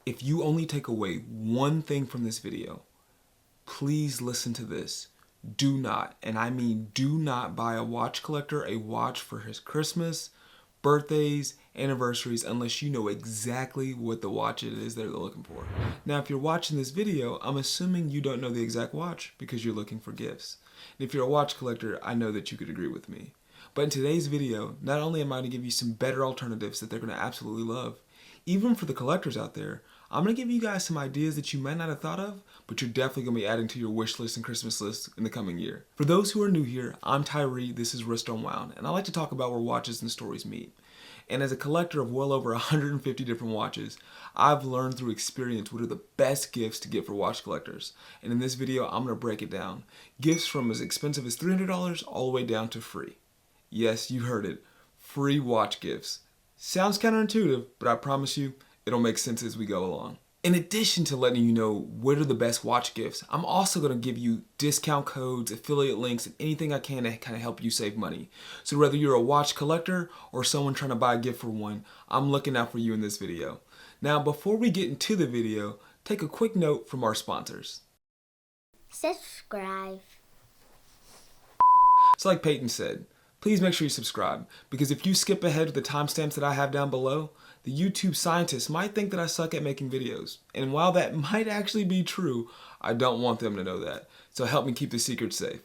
If you only take away one thing from this video, please listen to this. Do not, and I mean do not, buy a watch collector a watch for his Christmas, birthdays, anniversaries, unless you know exactly what the watch it is they're looking for. Now, if you're watching this video, I'm assuming you don't know the exact watch because you're looking for gifts. And if you're a watch collector, I know that you could agree with me. But in today's video, not only am I going to give you some better alternatives that they're going to absolutely love, even for the collectors out there, I'm going to give you guys some ideas that you might not have thought of, but you're definitely going to be adding to your wish list and Christmas list in the coming year. For those who are new here, I'm Tyree, this is Wrist Unwound, and I like to talk about where watches and stories meet. And as a collector of well over 150 different watches, I've learned through experience what are the best gifts to get for watch collectors. And in this video, I'm going to break it down. Gifts from as expensive as $300 all the way down to free. Yes, you heard it. Free watch gifts. Sounds counterintuitive, but I promise you, it'll make sense as we go along. In addition to letting you know what are the best watch gifts, I'm also going to give you discount codes, affiliate links, and anything I can to kind of help you save money. So whether you're a watch collector or someone trying to buy a gift for one, I'm looking out for you in this video. Now, before we get into the video, take a quick note from our sponsors. Subscribe. So like Peyton said, please make sure you subscribe, because if you skip ahead to the timestamps that I have down below, the YouTube scientists might think that I suck at making videos. And while that might actually be true, I don't want them to know that. So help me keep the secret safe.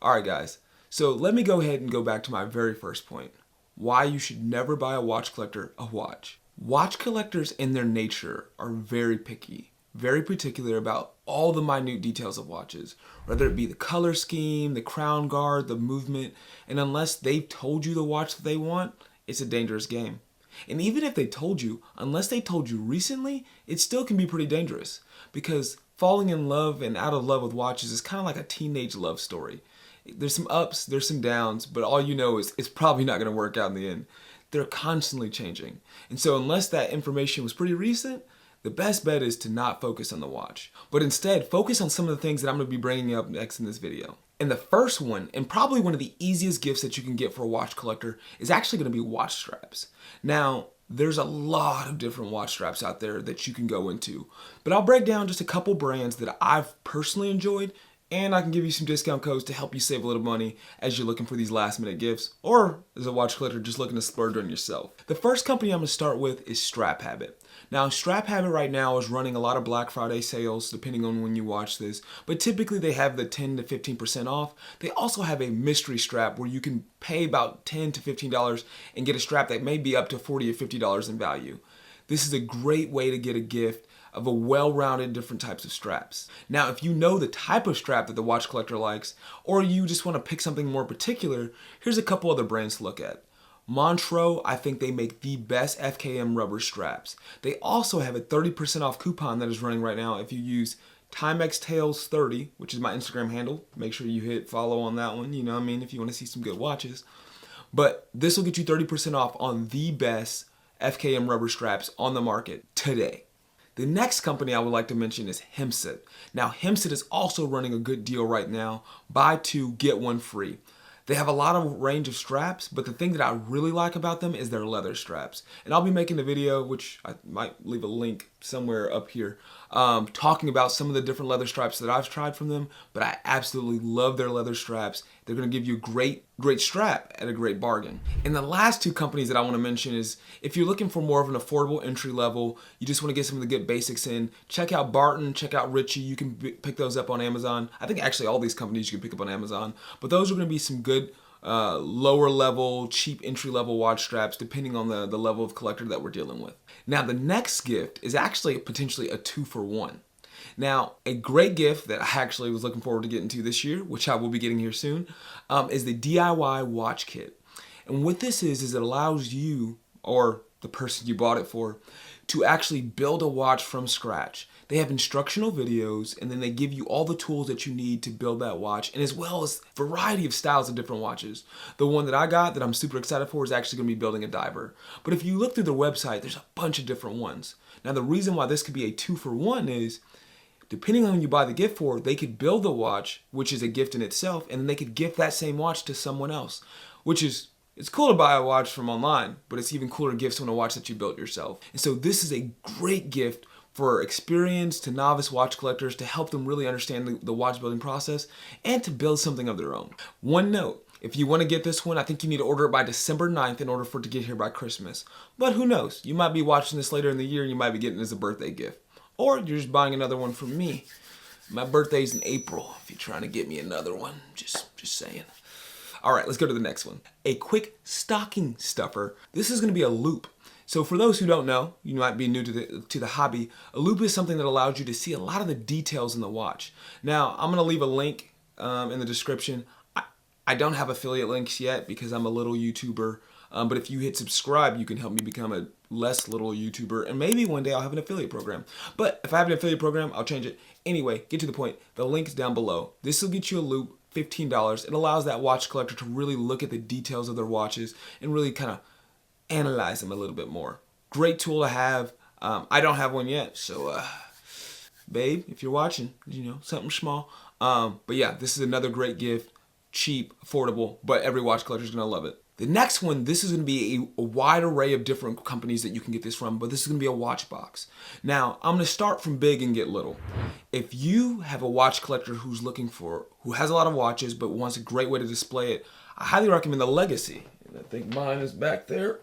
Alright guys, so let me go ahead and go back to my very first point. Why you should never buy a watch collector a watch. Watch collectors in their nature are very picky, very particular about all the minute details of watches, whether it be the color scheme, the crown guard, the movement, and unless they've told you the watch that they want, it's a dangerous game. And even if they told you, unless they told you recently, it still can be pretty dangerous, because falling in love and out of love with watches is kind of like a teenage love story. There's some ups, there's some downs, but all you know is it's probably not going to work out in the end. They're constantly changing. And so unless that information was pretty recent, the best bet is to not focus on the watch, but instead focus on some of the things that I'm going to be bringing up next in this video. And the first one, and probably one of the easiest gifts that you can get for a watch collector, is actually going to be watch straps. Now, there's a lot of different watch straps out there that you can go into, but I'll break down just a couple brands that I've personally enjoyed, and I can give you some discount codes to help you save a little money as you're looking for these last minute gifts, or as a watch collector just looking to splurge on yourself. The first company I'm going to start with is Strap Habit. Now, Strap Habit right now is running a lot of Black Friday sales, depending on when you watch this, but typically they have the 10 to 15% off. They also have a mystery strap where you can pay about $10 to $15 and get a strap that may be up to $40 or $50 in value. This is a great way to get a gift of a well-rounded different types of straps. Now, if you know the type of strap that the watch collector likes, or you just want to pick something more particular, here's a couple other brands to look at. Montreux, I think they make the best FKM rubber straps. They also have a 30% off coupon that is running right now if you use TimexTales30, which is my Instagram handle. Make sure you hit follow on that one, you know what I mean, if you want to see some good watches. But this will get you 30% off on the best FKM rubber straps on the market today. The next company I would like to mention is Hemsit. Now, Hemsit is also running a good deal right now. Buy two, get one free. They have a lot of range of straps, but the thing that I really like about them is their leather straps. And I'll be making a video, which I might leave a link somewhere up here, talking about some of the different leather straps that I've tried from them, but I absolutely love their leather straps. They're going to give you a great strap at a great bargain. And the last two companies that I want to mention is, if you're looking for more of an affordable entry level, you just want to get some of the good basics in, check out Barton, check out Ritchie. You can pick those up on Amazon. I think actually all these companies you can pick up on Amazon, but those are going to be some good lower level, cheap entry level watch straps depending on the level of collector that we're dealing with. Now, the next gift is actually potentially a 2-for-1. Now, a great gift that I actually was looking forward to getting to this year, which I will be getting here soon, is the DIY watch kit. And what this is it allows you, or the person you bought it for, to actually build a watch from scratch. They have instructional videos, and then they give you all the tools that you need to build that watch, and as well as a variety of styles of different watches. The one that I got that I'm super excited for is actually going to be building a diver. But if you look through their website, there's a bunch of different ones. Now, the reason why this could be a 2-for-1 is, depending on who you buy the gift for, they could build the watch, which is a gift in itself, and then they could gift that same watch to someone else, which is, it's cool to buy a watch from online, but it's even cooler to give someone a watch that you built yourself. And so this is a great gift for experienced to novice watch collectors to help them really understand the watch building process and to build something of their own. One note, if you want to get this one, I think you need to order it by December 9th in order for it to get here by Christmas. But who knows? You might be watching this later in the year and you might be getting it as a birthday gift. Or you're just buying another one from me. My birthday's in April if you're trying to get me another one. Just saying. All right, let's go to the next one. A quick stocking stuffer. This is going to be a Loupe. So for those who don't know, you might be new to the hobby, a Loupe is something that allows you to see a lot of the details in the watch. Now, I'm going to leave a link in the description. I don't have affiliate links yet because I'm a little YouTuber, but if you hit subscribe, you can help me become a less little YouTuber, and maybe one day I'll have an affiliate program. But if I have an affiliate program, I'll change it. Anyway, get to the point. The link's down below. This will get you a Loupe, $15. It allows that watch collector to really look at the details of their watches and really kind of analyze them a little bit more. Great tool to have. I don't have one yet, so babe, if you're watching, something small. But yeah, this is another great gift. Cheap, affordable, but every watch collector is going to love it. The next one, this is going to be a wide array of different companies that you can get this from, but this is going to be a watch box. Now, I'm going to start from big and get little. If you have a watch collector who has a lot of watches but wants a great way to display it, I highly recommend the Legacy. And I think mine is back there.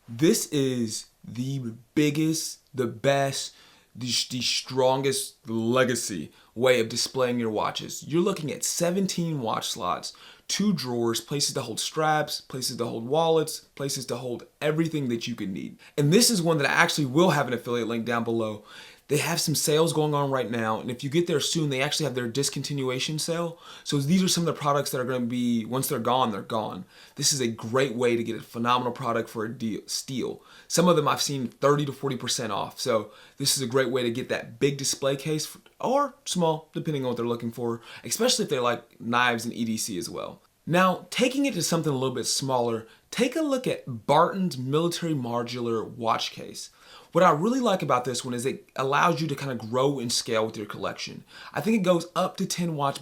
This is the biggest, the best, the strongest Legacy way of displaying your watches. You're looking at 17 watch slots, 2 drawers, places to hold straps, places to hold wallets, places to hold everything that you could need. And this is one that I actually will have an affiliate link down below. They have some sales going on right now, and if you get there soon, they actually have their discontinuation sale. So these are some of the products that are going to be, once they're gone, they're gone. This is a great way to get a phenomenal product for a steal. Some of them I've seen 30 to 40% off. So this is a great way to get that big display case, or small, depending on what they're looking for, especially if they like knives and EDC as well. Now, taking it to something a little bit smaller, take a look at Barton's Military Modular Watch Case. What I really like about this one is it allows you to kind of grow and scale with your collection. I think it goes up to 10 watch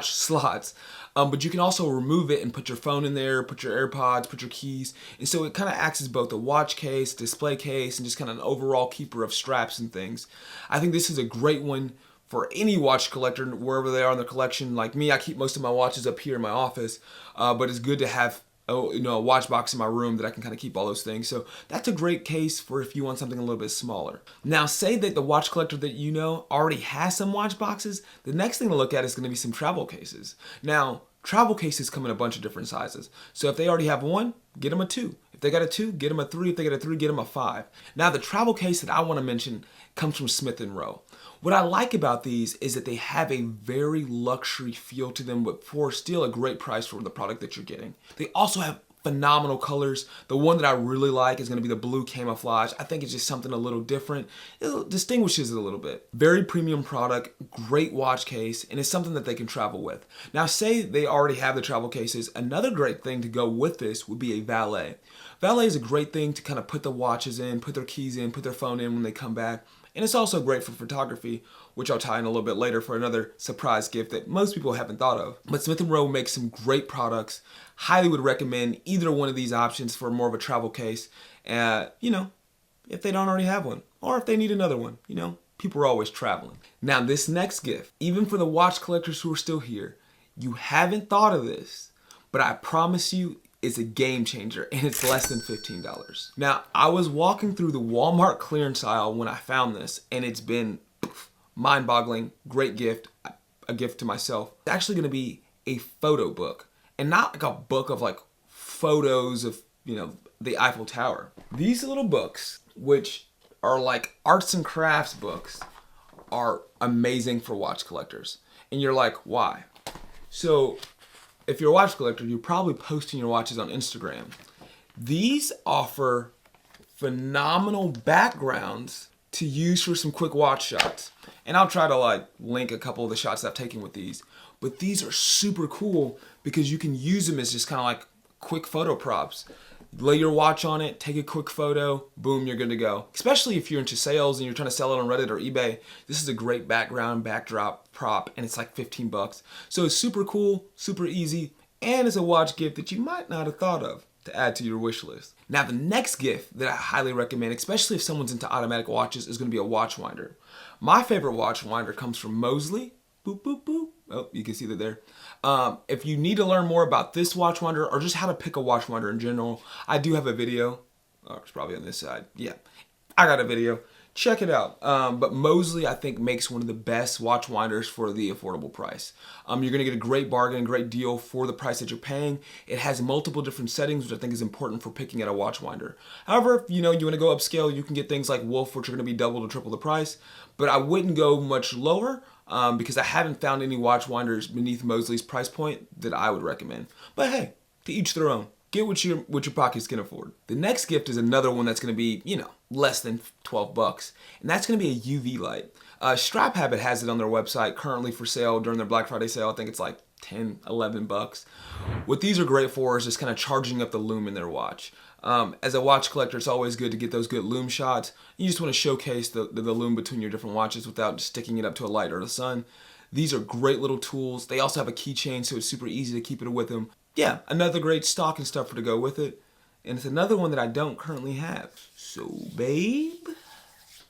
slots, but you can also remove it and put your phone in there, put your AirPods, put your keys. And so it kind of acts as both a watch case, display case, and just kind of an overall keeper of straps and things. I think this is a great one for any watch collector, wherever they are in their collection. Like me, I keep most of my watches up here in my office, but it's good to have a watch box in my room that I can kind of keep all those things. So that's a great case for if you want something a little bit smaller. Now, say that the watch collector that you know already has some watch boxes. The next thing to look at is going to be some travel cases. Now, travel cases come in a bunch of different sizes. So if they already have one, get them a 2. If they got a 2, get them a 3. If they got a 3, get them a 5. Now, the travel case that I want to mention comes from Smith & Rowe. What I like about these is that they have a very luxury feel to them, but for still a great price for the product that you're getting. They also have phenomenal colors. The one that I really like is going to be the blue camouflage. I think it's just something a little different. It distinguishes it a little bit. Very premium product, great watch case, and it's something that they can travel with. Now, say they already have the travel cases. Another great thing to go with this would be a valet. Valet is a great thing to kind of put the watches in, put their keys in, put their phone in when they come back. And it's also great for photography, which I'll tie in a little bit later for another surprise gift that most people haven't thought of. But Smith & Rowe makes some great products. Highly would recommend either one of these options for more of a travel case. If they don't already have one, or if they need another one. People are always traveling. Now, this next gift, even for the watch collectors who are still here, you haven't thought of this, but I promise you, it's a game changer, and it's less than $15. Now, I was walking through the Walmart clearance aisle when I found this, and it's been mind-boggling, great gift, a gift to myself. It's actually going to be a photo book, and not like a book of like photos of, the Eiffel Tower. These little books, which are like arts and crafts books, are amazing for watch collectors. And you're like, why? So, if you're a watch collector, you're probably posting your watches on Instagram. These offer phenomenal backgrounds to use for some quick watch shots. And I'll try to link a couple of the shots I've taken with these. But these are super cool because you can use them as just kind of like quick photo props. Lay your watch on it, take a quick photo, boom, you're good to go. Especially if you're into sales and you're trying to sell it on Reddit or eBay, this is a great backdrop prop, and it's like $15. So it's super cool, super easy, and it's a watch gift that you might not have thought of to add to your wish list. Now, the next gift that I highly recommend, especially if someone's into automatic watches, is going to be a watch winder. My favorite watch winder comes from Mosley. Boop, boop, boop. Oh, you can see that there. If you need to learn more about this watch winder or just how to pick a watch winder in general, I do have a video. Oh, it's probably on this side. Yeah, I got a video. Check it out. But Mosley, I think, makes one of the best watch winders for the affordable price. You're going to get a great bargain, great deal for the price that you're paying. It has multiple different settings, which I think is important for picking out a watch winder. However, if you want to go upscale, you can get things like Wolf, which are going to be double to triple the price. But I wouldn't go much lower because I haven't found any watch winders beneath Mosley's price point that I would recommend. But hey, to each their own. Get what your pockets can afford. The next gift is another one that's going to be, less than 12 bucks. And that's going to be a UV light. Strap Habit has it on their website currently for sale during their Black Friday sale. I think it's like 10, 11 bucks. What these are great for is just kind of charging up the lume in their watch. As a watch collector, it's always good to get those good lume shots. You just want to showcase the lume between your different watches without just sticking it up to a light or the sun. These are great little tools. They also have a keychain, so it's super easy to keep it with them. Yeah, another great stocking stuffer to go with it. And it's another one that I don't currently have. So, babe.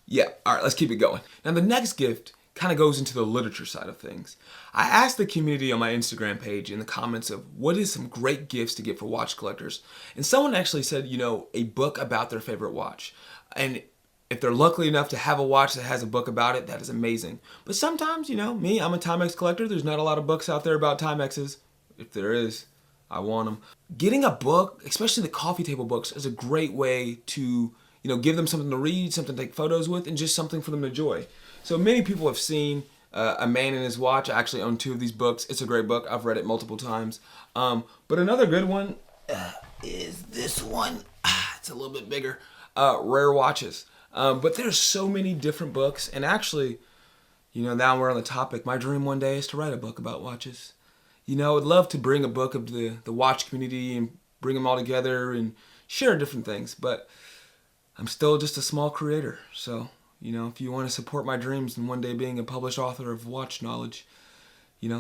Yeah, all right, let's keep it going. Now, the next gift kind of goes into the literature side of things. I asked the community on my Instagram page in the comments of what is some great gifts to get for watch collectors. And someone actually said, a book about their favorite watch. And if they're lucky enough to have a watch that has a book about it, that is amazing. But sometimes, me, I'm a Timex collector. There's not a lot of books out there about Timexes. If there is, I want them. Getting a book, especially the coffee table books, is a great way to, give them something to read, something to take photos with, and just something for them to enjoy. So many people have seen A Man and His Watch. I actually own 2 of these books. It's a great book. I've read it multiple times. But another good one is this one. It's a little bit bigger. Rare Watches. But there's so many different books. And actually, now we're on the topic. My dream one day is to write a book about watches. I'd love to bring a book of the watch community and bring them all together and share different things. But I'm still just a small creator. So, if you want to support my dreams and one day being a published author of watch knowledge,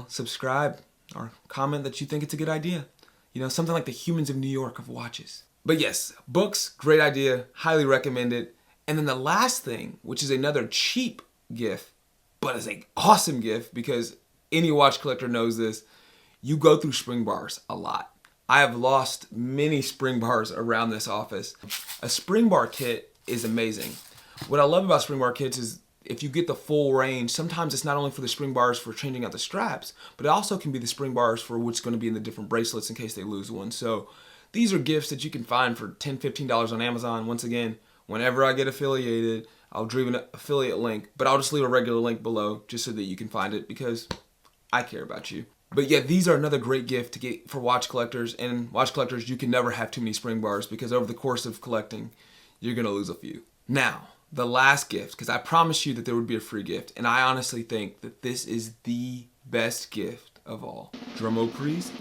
subscribe or comment that you think it's a good idea. Something like the Humans of New York of watches. But yes, books, great idea. Highly recommend it. And then the last thing, which is another cheap gift, but is an awesome gift because any watch collector knows this. You go through spring bars a lot. I have lost many spring bars around this office. A spring bar kit is amazing. What I love about spring bar kits is if you get the full range, sometimes it's not only for the spring bars for changing out the straps, but it also can be the spring bars for what's going to be in the different bracelets in case they lose one. So these are gifts that you can find for $10, $15 on Amazon. Once again, whenever I get affiliated, I'll leave an affiliate link, but I'll just leave a regular link below just so that you can find it because I care about you. But yeah, these are another great gift to get for watch collectors. And watch collectors, you can never have too many spring bars because over the course of collecting, you're going to lose a few. Now, the last gift, because I promised you that there would be a free gift. And I honestly think that this is the best gift of all. Drum roll, please.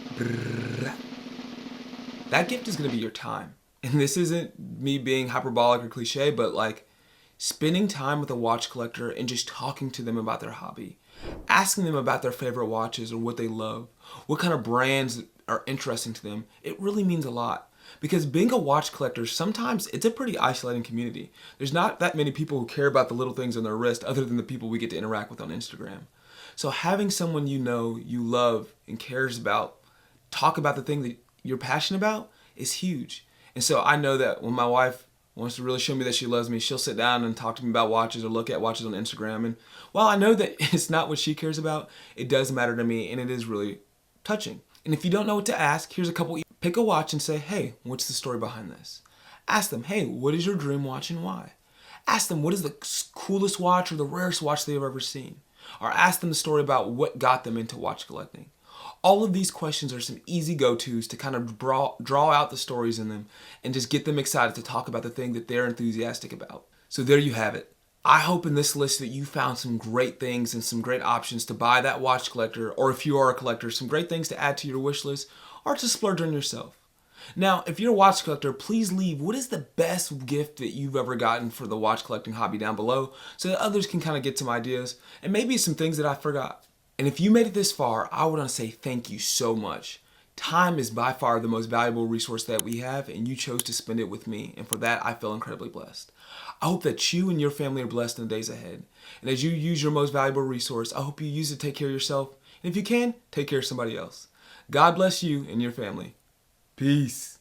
That gift is going to be your time. And this isn't me being hyperbolic or cliche, but like spending time with a watch collector and just talking to them about their hobby. Asking them about their favorite watches or what they love, what kind of brands are interesting to them, it really means a lot. Because being a watch collector, sometimes it's a pretty isolating community. There's not that many people who care about the little things on their wrist other than the people we get to interact with on Instagram. So having someone you love, and cares about, talk about the thing that you're passionate about is huge. And so I know that when my wife wants to really show me that she loves me, she'll sit down and talk to me about watches or look at watches on Instagram. And while I know that it's not what she cares about, it does matter to me and it is really touching. And if you don't know what to ask, here's a couple. Pick a watch and say, hey, what's the story behind this? Ask them, hey, what is your dream watch and why? Ask them, what is the coolest watch or the rarest watch they've ever seen? Or ask them the story about what got them into watch collecting. All of these questions are some easy go-tos to kind of draw out the stories in them and just get them excited to talk about the thing that they're enthusiastic about. So there you have it. I hope in this list that you found some great things and some great options to buy that watch collector, or if you are a collector, some great things to add to your wish list or to splurge on yourself. Now, if you're a watch collector, please leave what is the best gift that you've ever gotten for the watch collecting hobby down below so that others can kind of get some ideas and maybe some things that I forgot. And if you made it this far, I want to say thank you so much. Time is by far the most valuable resource that we have, and you chose to spend it with me, and for that, I feel incredibly blessed. I hope that you and your family are blessed in the days ahead. And as you use your most valuable resource, I hope you use it to take care of yourself, and if you can, take care of somebody else. God bless you and your family. Peace.